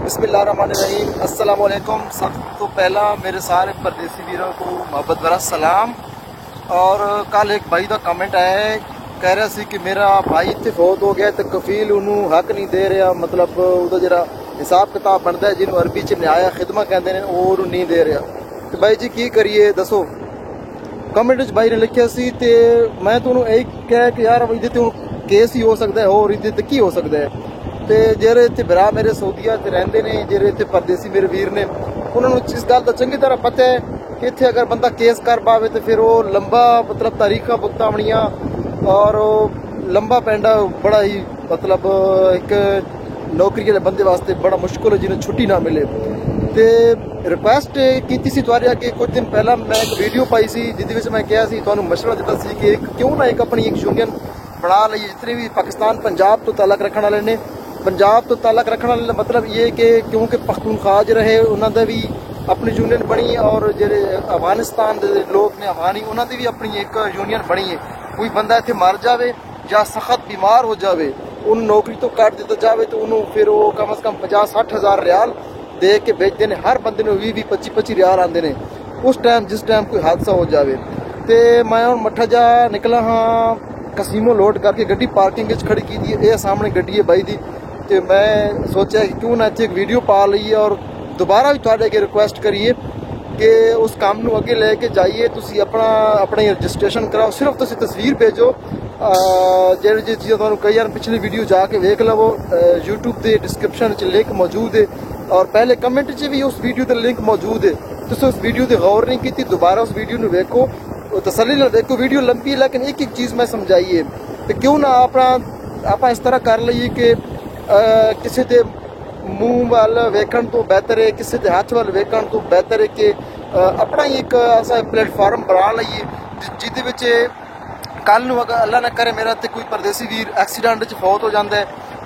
बिस्मिल्लाहिर्रहमानिर्रहीम। अस्सलाम वालेकुम। सब तो पहला मेरे सारे परदेसी वीरों को मोहब्बत भरा सलाम। और कल एक भाई का कमेंट आया है, कह रहा सी कि मेरा भाई इतने फौत हो गया तो कफील उन्होंने हक नहीं दे रहा, मतलब उसका जरा हिसाब किताब बनता है जिन्होंने अरबी च न्याय खिदमत कहते हैं और नहीं दे रहा। तो भाई जी की करिए दसो। कमेंट भाई ने लिखा सी ते मैं तो एक कह कि यार ये केस ही हो सकता है और ये की हो सकता है। तो जेरे इतने भरा मेरे सऊदीया रहते हैं, जेरे इतने परदेसी मेरे वीर ने, उन्होंने इस गल का चंगी तरह पता है कि इतने अगर बंदा केस कर पावे तो फिर वो लंबा मतलब तारीखा भुगतावनियाँ और लंबा पैंडा बड़ा ही मतलब एक नौकरी के बंदे वास्ते बड़ा मुश्किल है जिन्हें छुट्टी ना मिले। तो रिक्वेस्ट की सी तुहारे अगे कुछ दिन पहला मैं एक वीडियो पाई सी जिद मैं कहा सी तुहानू मशवरा दिता सी कि क्यों ना एक अपनी एक यूनियन बना लीए जितने भी पाकिस्तान पंजाब तो ताल्लुक रखने वाले ने। पंजाब तो ताल्लुक रखने वाले मतलब ये कि क्योंकि पख्तूनख्वा रहे उन्होंने भी अपनी यूनियन बनी और जेरे अफगानिस्तान के लोग ने अफगानी उन्होंने भी अपनी एक यूनियन बनी है। कोई बंदा इतने मर जाए या सख्त बीमार हो जाए उन नौकरी तो कट दिता जाए तो उन्होंने फिर वो कम से कम 50-60 हज़ार रियाल दे के भेजते हैं। हर बंदे 20-25 रियाल आते हैं उस टाइम जिस टाइम कोई हादसा हो जाए। तो मैं हम मठा जा निकला हाँ कसीमो लोड करके गड्डी पार्किंग खड़ी की थी, ये सामने गड्डी है बाई दी। तो मैं सोचा कि क्यों ना इतने एक वीडियो पा लीए और दोबारा भी थोड़े अगे रिक्वेस्ट करिए कि उस काम को अगे लेके जाइए। तुसी अपना रजिस्ट्रेशन कराओ, सिर्फ तुसी तस्वीर भेजो जेह्ड़ी जी चीज़ां तुहानू कई बार पिछली वीडियो जाके वेख लवो। यूट्यूब के डिस्क्रिप्शन लिंक मौजूद है और पहले कमेंट च भी उस वीडियो का लिंक मौजूद है। तुसी उस वीडियो पर गौर नहीं की, दोबारा उस वीडियो को वेखो, तसल्ली नाल देखो। वीडियो लंबी है लेकिन एक एक चीज़ मैं समझाई है। तो क्यों ना आप इस तरह कर लीए कि किसी के मूँह वाल वेखण तो बेहतर है, किसी के हाथ वाल वेखण तो बेहतर है कि अपना ही एक ऐसा प्लेटफार्म बना लीए जिद कल अगर अल्लाह ना करे मेरा तो कोई परदेसी वीर एक्सीडेंट फौत हो जाता है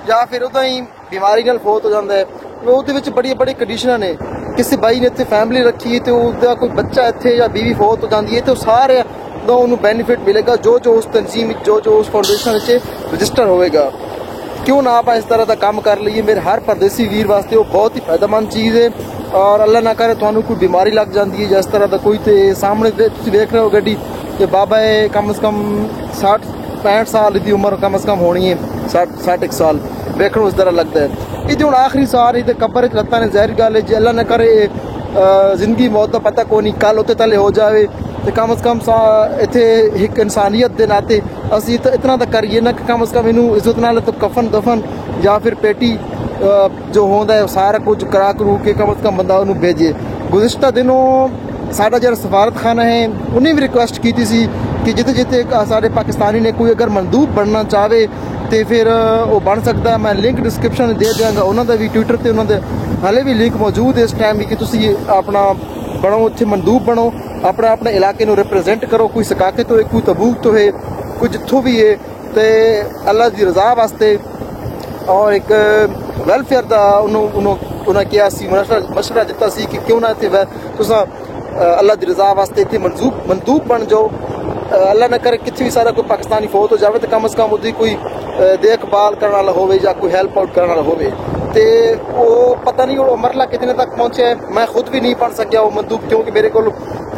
या फिर उदा ही बीमारी नाल फौत हो जाता है, वो बड़ी बड़ी कंडीशन ने। किसी भाई ने इतने फैमिली रखी है तो उसका कोई बच्चा इतने या बीवी फौत हो जाती है तो सारे उन्होंने बेनीफिट मिलेगा जो उस तंजीम जो उस फाउंडेशन रजिस्टर होएगा। क्यों ना आप इस तरह का काम कर लीए। मेरे हर परदेसी वीर वास्ते वो बहुत ही फायदेमंद चीज़ है और अल्लाह ना करे थानू कोई बीमारी लग जाती है जिस तरह का कोई तो सामने देख रहे हो गड्डी कि बाबा है कम से कम 60-65 साल की उम्र कम से कम होनी है, 60-61 साल वेखण उस तरह लगता है। ये हूँ आखिरी साल ही कबर च लत्ता ने ज़ाहिर गल है जे अल्लाह ना करे जिंदगी मौत का पता कोई नहीं कल उत्ते तले हो जाए तो कम से कम इतने एक इंसानियत के नाते असी इतना तो करिए ना कि कम से कम इनू इज्जत नाल तो कफन दफन या फिर पेटी जो होंदा है सारा कुछ करा करू के कम से कम बंदा उन्होंने भेजे। गुज़िश्ता दिनों साडा जो सफारत खाना है उन्हें भी रिक्वेस्ट की थी कि जिते जिते साढ़े पाकिस्तानी ने कोई अगर मंदूब बनना चाहे तो फिर वो बन सकता है। मैं लिंक डिस्क्रिप्शन दे देंगा, उन्होंने भी ट्विटर पर उन्होंने हाले भी लिंक मौजूद है इस टाइम भी कि तुसी अपना बनो उत्थे मंदूब बनो, अपने इलाके को रिप्रेजेंट करो। कोई सकाकत हो कोई तबूक तो है कोई जितों भी है तो अल्लाह की रजा वास्ते और एक वेलफेयर का उन्होंने कहा मशवरा दिता सी कि क्यों ना इतने तुसा अल्लाह की रजा वास्ते इतने मंदूब बन जाओ। अल्लाह ना करे कितने भी सारा कोई पाकिस्तानी फौत हो जाए तो कम से कम उसकी कोई देखभाल करने वाला हो या कोई हेल्प आउट करने वाला हो। तो वो पता नहीं वो मरला कितने तक पहुँचे है, मैं खुद भी नहीं पढ़ सकिया वो मंदूब क्योंकि मेरे को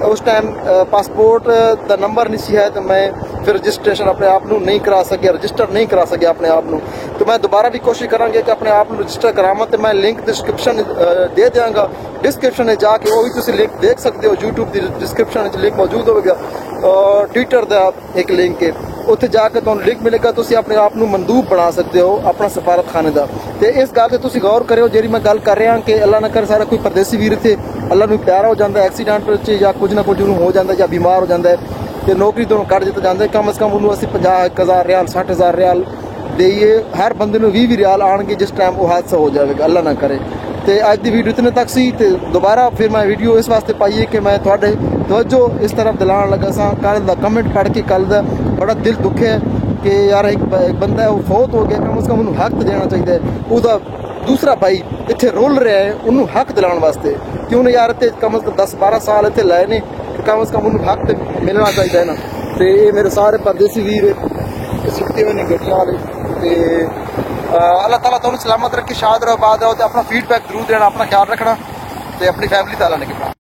उस टाइम पासपोर्ट का नंबर नहीं है तो मैं फिर रजिस्ट्रेशन अपने आप नहीं करा सकिया, रजिस्टर नहीं करा सकिया अपने आप। तो मैं दोबारा भी कोशिश करांगे कि अपने आप रजिस्टर करावा। तो मैं लिंक डिस्क्रिप्शन दे देंगा, डिस्क्रिप्शन में जाके वो भी तुम लिंक देख सकते हो। यूट्यूब की डिस्क्रिप्शन लिंक मौजूद होगा और ट्विटर का एक लिंक है उत्थे जाके तुहानू लिंक मिलेगा, तुसी अपने आप को मंदूब बना सकते हो अपना सफारत खाने का। तो इस गल से तुसी गौर करो जी मैं गल कर रहा कि अल्लाह ना करे सारा कोई परदेसी वीर इतने अल्लाह को प्यारा हो जाता है एक्सीडेंट या कुछ ना कुछ हो जाता है या बीमार हो जाता है तो नौकरी तो कट दिता जाता है। कम से कम उन्होंने असी 50,000 रियाल 60,000 रियाल देइए, हर बंदे 20 रियाल आएंगे जिस टाइम वो हादसा हो जाएगा अल्लाह ना करे। तो अज की वीडियो इतने तक सी तो दोबारा फिर मैं वीडियो इस वास्ते पाई है कि मैं थोड़े तवज्जो इस तरफ दिलाने लगा सा। कल का कमेंट पढ़ के कल का बड़ा दिल दुख है कि यार एक बंदा है वो फौत हो गया, कम से कम उन्होंने हक देना चाहिए। उसका दूसरा भाई इतने रोल रहा है उन्होंने हक दिलाने वास्ते क्यों ना यार इतने कम से कम 10-12 साल इतने लाए ने कम से कम उन्होंने हक मिलना चाहिए ना। तो ये मेरे सारे परदेसी वीर सुते हुए ने गड्डियां वाले अल्लाह ताला तुहानू सलामत रखे, शाद रहो, आबाद रहो, ते अपना फीडबैक जरूर देना, अपना ख्याल रखना, ते अपनी फैमिली दा अल्लाह ने